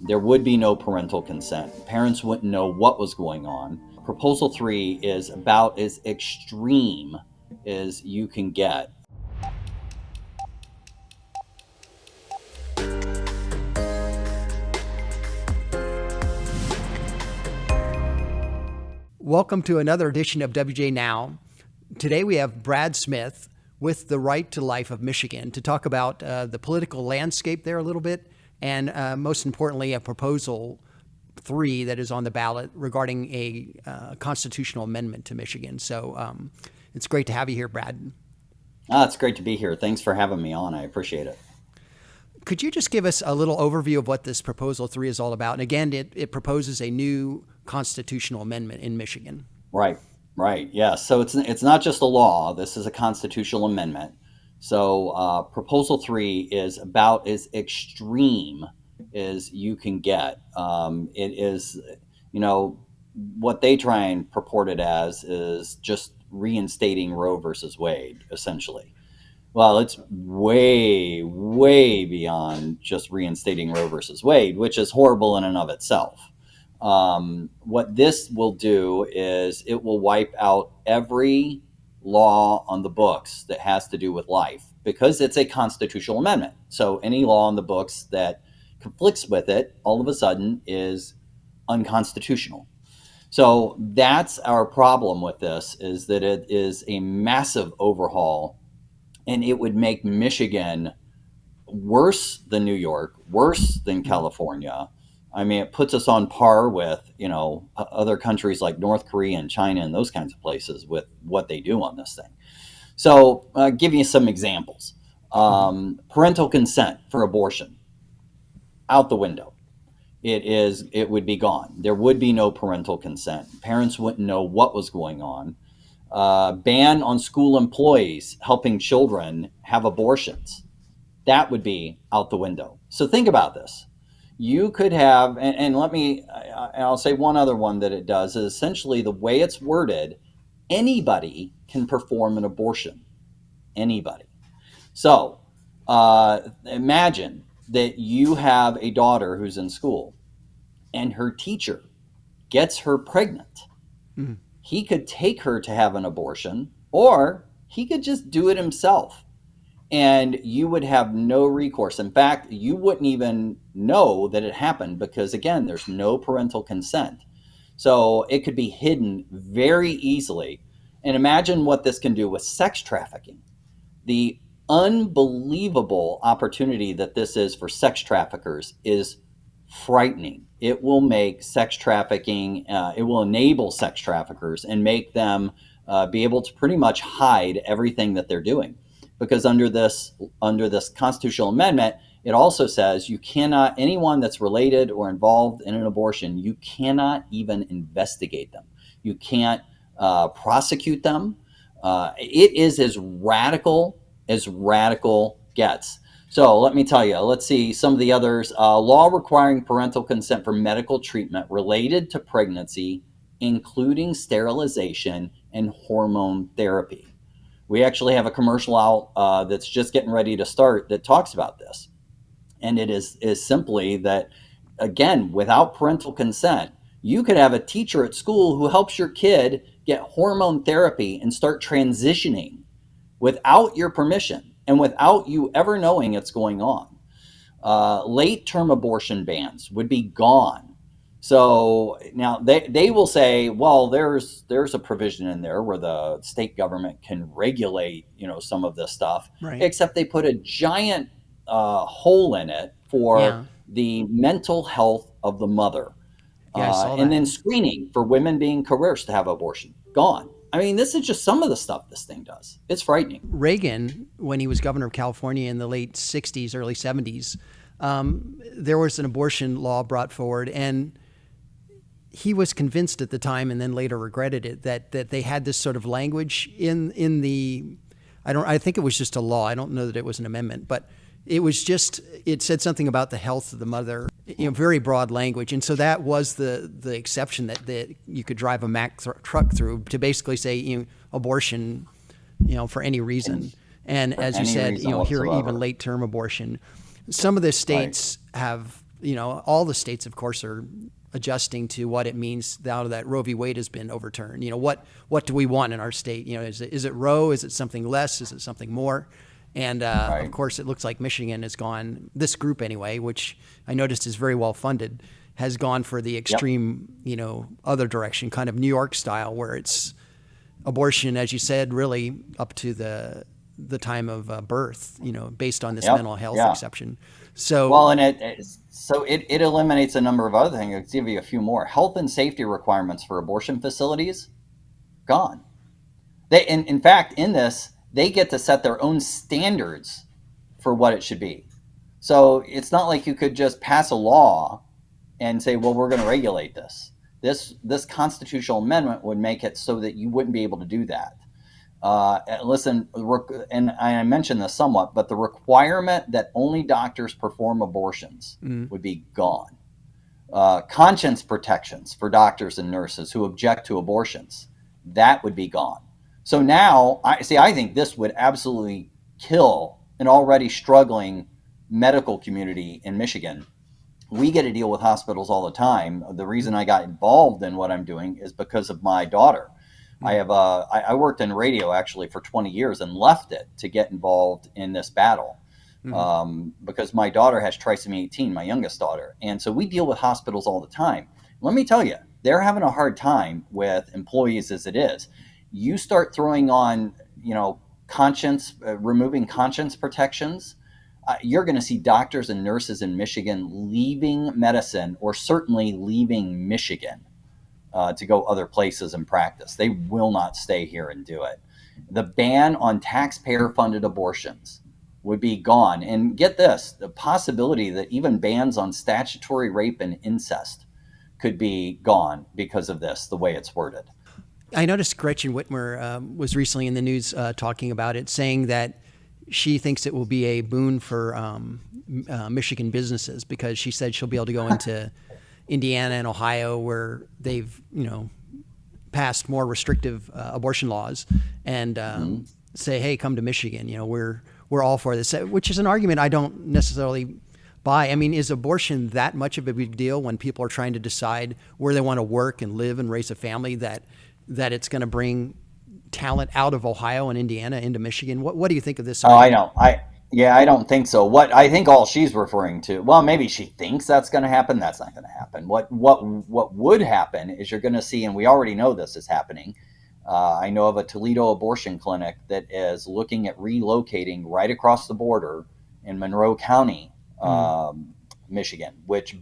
there would be no parental consent. Parents wouldn't know what was going on. Proposal 3 is about as extreme as you can get. Welcome to another edition of WJ Now. Today we have Brad Smith with the Right to Life of Michigan to talk about the political landscape there a little bit, and most importantly, a proposal 3 that is on the ballot regarding a constitutional amendment to Michigan. So it's great to have you here, Brad. It's great to be here. Thanks for having me on. I appreciate it. Could you just give us a little overview of what this Proposal 3 is all about? And again, it proposes a new constitutional amendment in Michigan. Right. Yeah. So it's not just a law. This is a constitutional amendment. So Proposal 3 is about as extreme as you can get. It is, what they try and purport it as is just reinstating Roe versus Wade, essentially. Well, it's way, way beyond just reinstating Roe versus Wade, which is horrible in and of itself. What this will do is it will wipe out every law on the books that has to do with life, because it's a constitutional amendment. So any law on the books that conflicts with it, all of a sudden is unconstitutional. So that's our problem with this, is that it is a massive overhaul, and it would make Michigan worse than New York, worse than California. I mean, it puts us on par with, other countries like North Korea and China and those kinds of places with what they do on this thing. So give you some examples. Parental consent for abortion, out the window. It would be gone. There would be no parental consent. Parents wouldn't know what was going on. Ban on school employees helping children have abortions. That would be out the window. So think about this. You could have, I'll say one other one that it does is essentially the way it's worded, anybody can perform an abortion. Anybody. So imagine that you have a daughter who's in school and her teacher gets her pregnant. Mm-hmm. He could take her to have an abortion, or he could just do it himself. And you would have no recourse. In fact, you wouldn't even know that it happened because, again, there's no parental consent. So it could be hidden very easily. And imagine what this can do with sex trafficking. The unbelievable opportunity that this is for sex traffickers is frightening. It will make sex trafficking, it will enable sex traffickers and make them be able to pretty much hide everything that they're doing. Because under this constitutional amendment, it also says you cannot, anyone that's related or involved in an abortion, you cannot even investigate them. You can't prosecute them. It is as radical gets. So let me tell you, let's see some of the others. Law requiring parental consent for medical treatment related to pregnancy, including sterilization and hormone therapy. We actually have a commercial out that's just getting ready to start that talks about this. And it is simply that, again, without parental consent, you could have a teacher at school who helps your kid get hormone therapy and start transitioning without your permission and without you ever knowing it's going on. Late-term abortion bans would be gone. So now they will say, well, there's a provision in there where the state government can regulate, some of this stuff, right. Except they put a giant hole in it for the mental health of the mother. And then screening for women being coerced to have abortion. Gone. I mean, this is just some of the stuff this thing does. It's frightening. Reagan, when he was governor of California in the late 60s, early 70s, there was an abortion law brought forward, and he was convinced at the time, and then later regretted it, that they had this sort of language in the, I think it was just a law. I don't know that it was an amendment, but it said something about the health of the mother, very broad language. And so that was the exception that you could drive a Mack truck through to basically say, abortion, for any reason. And as you said, here, even late term abortion. Some of the states have all the states, of course, are adjusting to what it means now that Roe v. Wade has been overturned. What do we want in our state? Is it Roe? Is it something less? Is it something more? And of Right. course, it looks like Michigan has gone, this group anyway, which I noticed is very well funded, has gone for the Yep. extreme, other direction, kind of New York style, where it's abortion, as you said, really up to the time of birth, based on this Yep. mental health Yeah. exception. Well, So and it eliminates a number of other things. I'll give you a few more. Health and safety requirements for abortion facilities gone. In fact, in this, they get to set their own standards for what it should be. So it's not like you could just pass a law and say, well, we're going to regulate this. This constitutional amendment would make it so that you wouldn't be able to do that. Listen, and I mentioned this somewhat, but the requirement that only doctors perform abortions would be gone. Conscience protections for doctors and nurses who object to abortions, that would be gone. So now, I think this would absolutely kill an already struggling medical community in Michigan. We get to deal with hospitals all the time. The reason I got involved in what I'm doing is because of my daughter. I worked in radio actually for 20 years and left it to get involved in this battle because my daughter has trisomy 18, my youngest daughter. And so we deal with hospitals all the time. Let me tell you, they're having a hard time with employees as it is. You start throwing on, removing conscience protections, you're going to see doctors and nurses in Michigan leaving medicine or certainly leaving Michigan to go other places and practice. They will not stay here and do it. The ban on taxpayer funded abortions would be gone. And get this, the possibility that even bans on statutory rape and incest could be gone because of this, the way it's worded. I noticed Gretchen Whitmer was recently in the news talking about it, saying that she thinks it will be a boon for Michigan businesses because she said she'll be able to go into Indiana and Ohio where they've, passed more restrictive abortion laws and say, hey, come to Michigan. We're all for this, which is an argument I don't necessarily buy. I mean, is abortion that much of a big deal when people are trying to decide where they want to work and live and raise a family that it's going to bring talent out of Ohio and Indiana into Michigan? What do you think of this Oh, I argument? know. I don't think so. What I think all she's referring to, well, maybe she thinks that's going to happen. That's not going to happen. What would happen is you're going to see, and we already know this is happening. I know of a Toledo abortion clinic that is looking at relocating right across the border in Monroe County, Michigan, which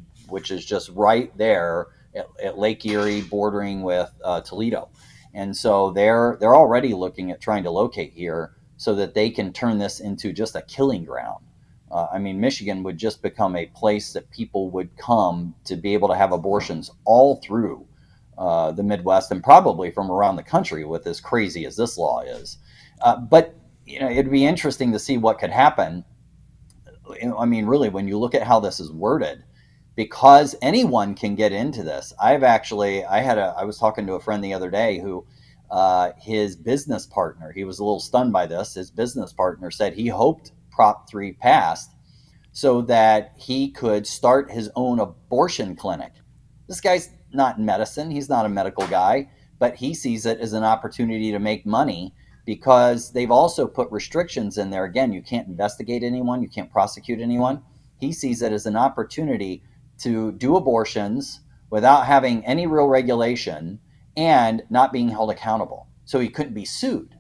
is just right there at Lake Erie, bordering with Toledo, and so they're already looking at trying to locate here so that they can turn this into just a killing ground. Michigan would just become a place that people would come to be able to have abortions all through the Midwest and probably from around the country with as crazy as this law is. But it'd be interesting to see what could happen. Really, when you look at how this is worded, because anyone can get into this. I was talking to a friend the other day who his business partner, he was a little stunned by this. His business partner said he hoped Prop 3 passed so that he could start his own abortion clinic. This guy's not in medicine. He's not a medical guy, but he sees it as an opportunity to make money because they've also put restrictions in there. Again, you can't investigate anyone, you can't prosecute anyone. He sees it as an opportunity to do abortions without having any real regulation and not being held accountable. So he couldn't be sued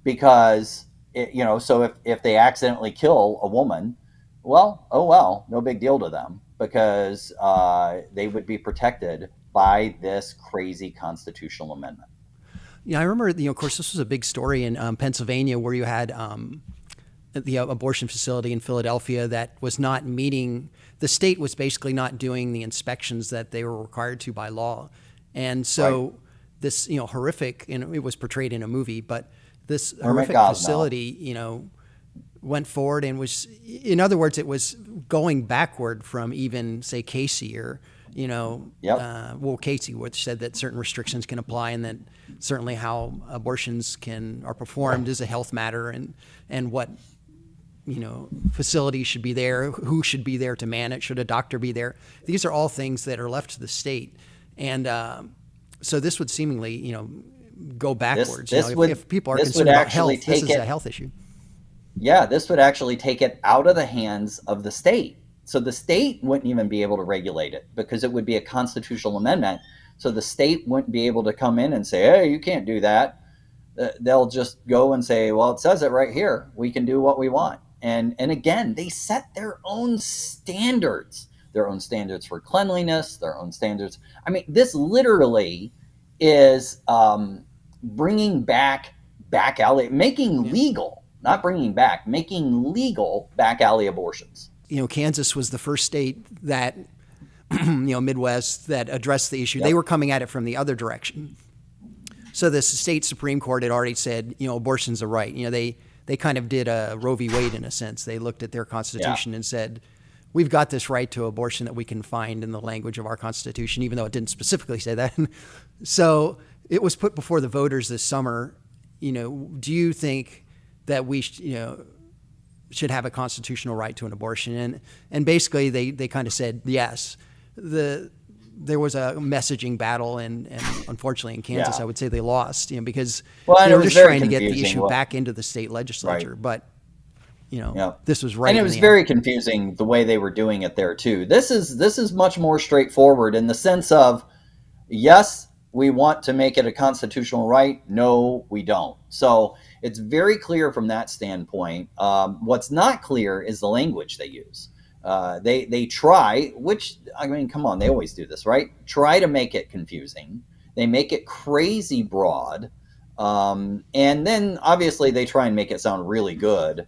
because, so if they accidentally kill a woman, well, oh well, no big deal to them because they would be protected by this crazy constitutional amendment. Yeah, I remember, of course, this was a big story in Pennsylvania where you had the abortion facility in Philadelphia that was not meeting, the state was basically not doing the inspections that they were required to by law. And so Right. this, horrific, it was portrayed in a movie, but this Hermit horrific Gosnell. facility, went forward and was, in other words, it was going backward from even, say, Casey or, Yep. Casey, which said that certain restrictions can apply and that certainly how abortions are performed is a health matter and what facilities should be there, who should be there to man it, should a doctor be there. These are all things that are left to the state, and so this would seemingly go This backwards. this would If people are this would concerned about actually health, this take is a it. health issue. Yeah, this would actually take it out of the hands of the state. So the state wouldn't even be able to regulate it because it would be a constitutional amendment. So the state wouldn't be able to come in and say, "Hey, you can't do that." They'll just go and say, "Well, it says it right here. We can do what we want." And again, they set their own standards for cleanliness, their own standards. I mean, this literally is bringing back alley, making Yeah. legal, not bringing back, making legal back alley abortions. Kansas was the first state that, Midwest, that addressed the issue. They Yep. were coming at it from the other direction. So the state Supreme Court had already said, abortion's a right. They kind of did a Roe v. Wade in a sense. They looked at their Yeah. constitution and said, we've got this right to abortion that we can find in the language of our constitution, even though it didn't specifically say that. So it was put before the voters this summer. Do you think that we, should have a constitutional right to an abortion? And basically they kind of said yes. There was a messaging battle, and unfortunately in Kansas, Yeah. I would say they lost, because Well, and they it were was just very trying to get the confusing. issue What, back into the state legislature. right. But, Yeah. this was right And it in was the very confusing the way they were doing it there too. This is much more straightforward in the sense of, yes, we want to make it a constitutional right. No, we don't. So it's very clear from that standpoint. What's not clear is the language they use. They try, which, I mean, come on, they always do this, right? Try to make it confusing. They make it crazy broad, and then obviously they try and make it sound really good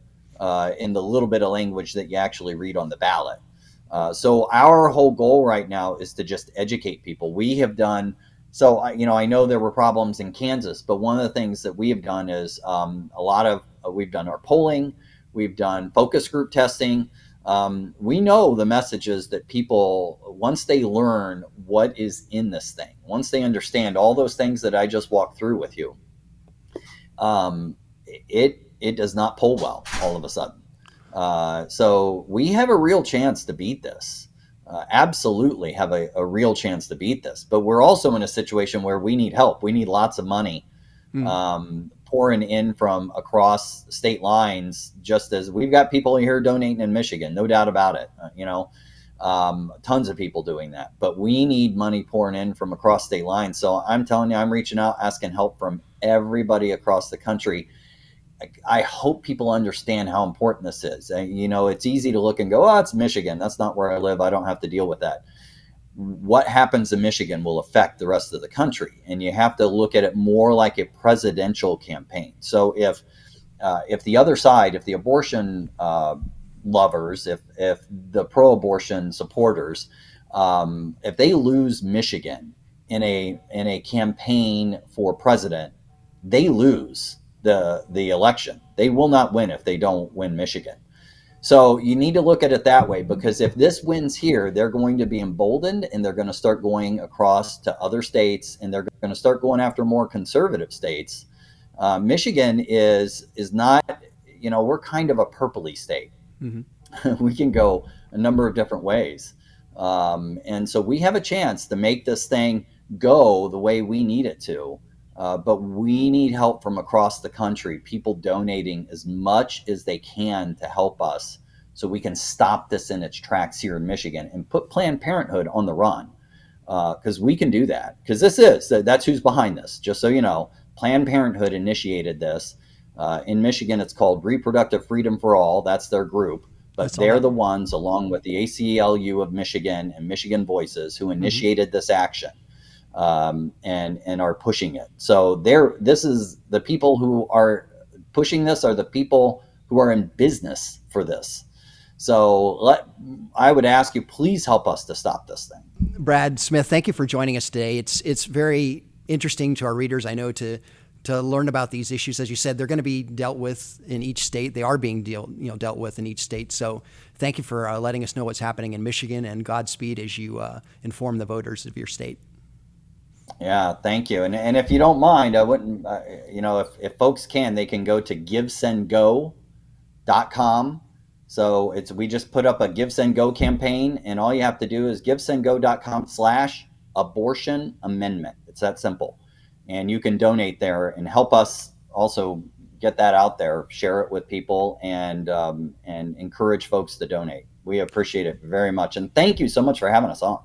in the little bit of language that you actually read on the ballot. So our whole goal right now is to just educate people. We have done so. I know there were problems in Kansas, but one of the things that we have done is we've done our polling, we've done focus group testing. We know the messages that people, once they learn what is in this thing, once they understand all those things that I just walked through with you, it does not poll well all of a sudden. So we have a real chance to beat this. Absolutely have a real chance to beat this. But we're also in a situation where we need help. We need lots of money pouring in from across state lines, just as we've got people here donating in Michigan, no doubt about it. Tons of people doing that. But we need money pouring in from across state lines. So I'm telling you, I'm reaching out, asking help from everybody across the country. I hope people understand how important this is. It's easy to look and go, "Oh, it's Michigan. That's not where I live. I don't have to deal with that." What happens in Michigan will affect the rest of the country, and you have to look at it more like a presidential campaign. So if the other side, if the abortion lovers, if the pro-abortion supporters, if they lose Michigan in a campaign for president, they lose the election. They will not win if they don't win Michigan. So you need to look at it that way, because if this wins here, they're going to be emboldened, and they're going to start going across to other states, and they're going to start going after more conservative states. Michigan is not, we're kind of a purpley state. Mm-hmm. We can go a number of different ways. And so we have a chance to make this thing go the way we need it to. But we need help from across the country, people donating as much as they can to help us so we can stop this in its tracks here in Michigan and put Planned Parenthood on the run. Because we can do that. Because that's who's behind this. Just so you know, Planned Parenthood initiated this. In Michigan, it's called Reproductive Freedom for All. That's their group. But they're the ones, along with the ACLU of Michigan and Michigan Voices, who initiated this action. And are pushing it. So this is the people who are pushing this are the people who are in business for this. So I would ask you, please help us to stop this thing. Brad Smith, thank you for joining us today. It's very interesting to our readers, I know, to learn about these issues. As you said, they're going to be dealt with in each state. They are being dealt with in each state. So thank you for letting us know what's happening in Michigan, and Godspeed as you inform the voters of your state. Yeah, thank you. And if you don't mind, I wouldn't, if folks can, they can go to givesendgo.com So we just put up a Give Send Go campaign, and all you have to do is givesendgo.com/abortion amendment. It's that simple, and you can donate there and help us also get that out there, share it with people, and encourage folks to donate. We appreciate it very much, and thank you so much for having us on.